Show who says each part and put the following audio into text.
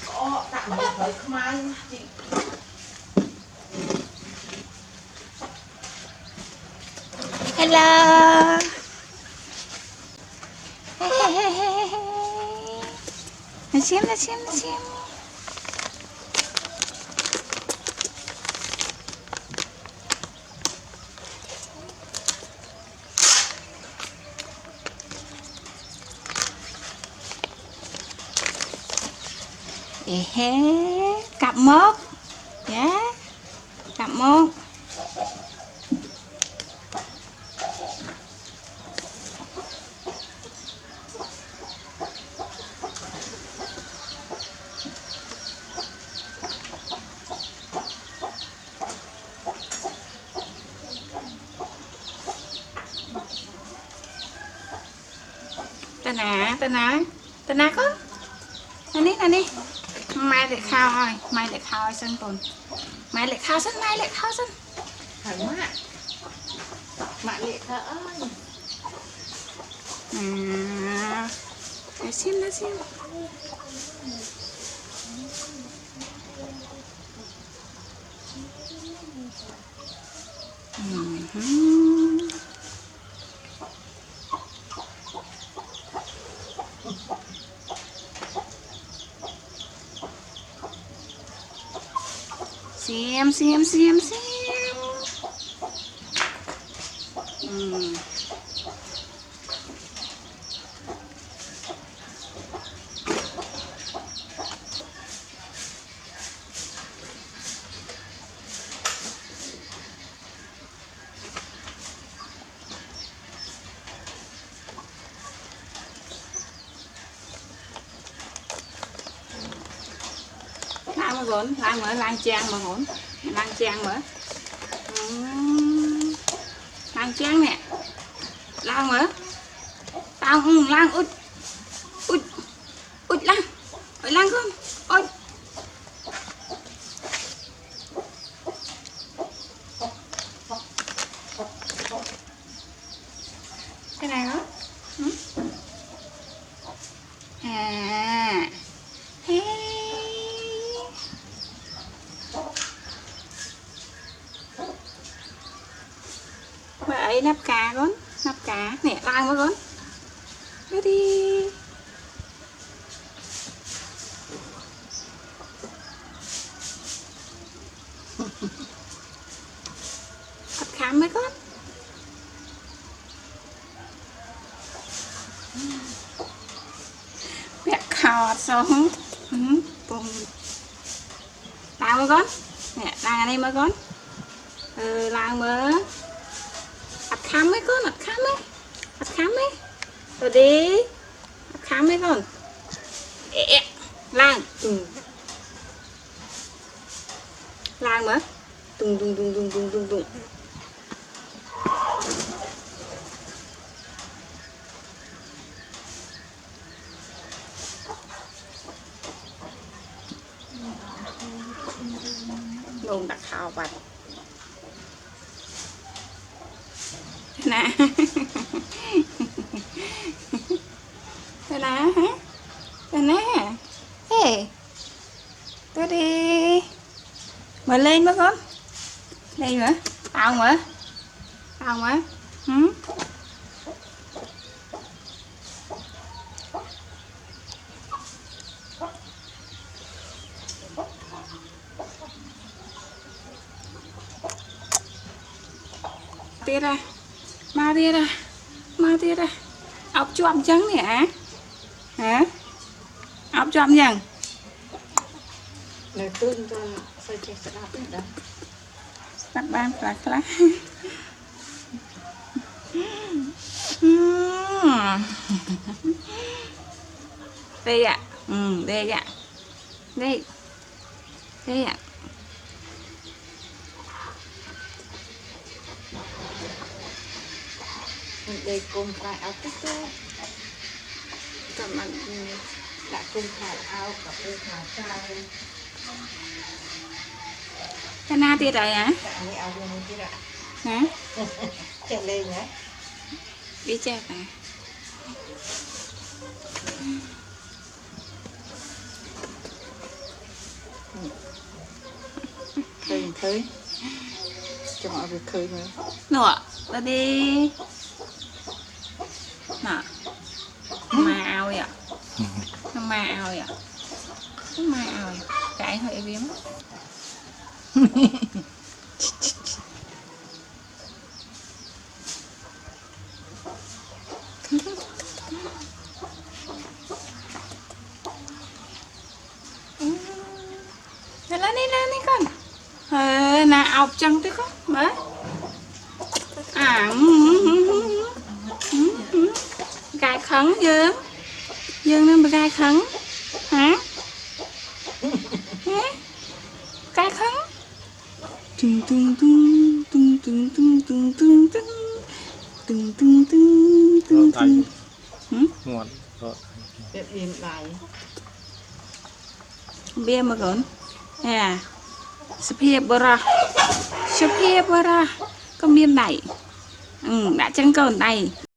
Speaker 1: có tạm biệt với mai chị.
Speaker 2: Hello. Nó xem. Cặp một. Dạ. Cặp một. Tên nào con? Này. Mai lại khao sân tồn. Mai lại khao sân.
Speaker 1: Phải mạ. Mạ lệ thở ơi.
Speaker 2: Để xem. Xem. Lang mà gốn, lang trang mà gốn. Lang trang mở. Lang trang nè. Lang mở. Lang út lang. Ôi lang con. Ôi. Cái này đó. Vậy nắp cà nè, lang quá con. Đưa đi. Cắt khám mấy con. Mẹ khọt xuống. Bùng. Lang mấy con. Nè, lang ở đây mấy con. Lang mới. Cắt khám mấy con, cắt khám mấy. Rồi đi. Cắt khám mấy con. Lang. Lang mà. Tung. Nôn đặt khao bạch. Nè. Thế nào hả? Thế nè. Ê. Tới đi. Mở lên bác con. Lên mở. Tao mở. Tiết ra. Ma tiết ra. Ốc choạm trắng nè hả? Ốc choạm chẳng?
Speaker 1: Này tương cho xoay chạy sẽ đạp đấy.
Speaker 2: Bắt ban khá. Đây ạ. Đây ạ. Đây ạ.
Speaker 1: Đây cùng phải áo tích đó.
Speaker 2: Cầm ăn
Speaker 1: đã cùng phải áo cặp áo trai.
Speaker 2: Cái na tiết rồi hả?
Speaker 1: Cái áo vô tiết ạ.
Speaker 2: Hả?
Speaker 1: Chạy lên nhé.
Speaker 2: Đi chơi à?
Speaker 1: khơi cho mọi việc khơi nữa
Speaker 2: nọ ta đi nè mà ao vậy nó mà ao vậy nó mà ao vậy cái hơi biếm lên đi con nè ọc chân tới con mới gai khấn dương dương nên bị gai khấn hả gai khấn tung tung tung tung tung tung tung tung tung tung tung tung tung tung
Speaker 3: nguồn
Speaker 1: Biết im lại
Speaker 2: bia mà con nè sắp hiệp bờ ra có miên này đã chân còn này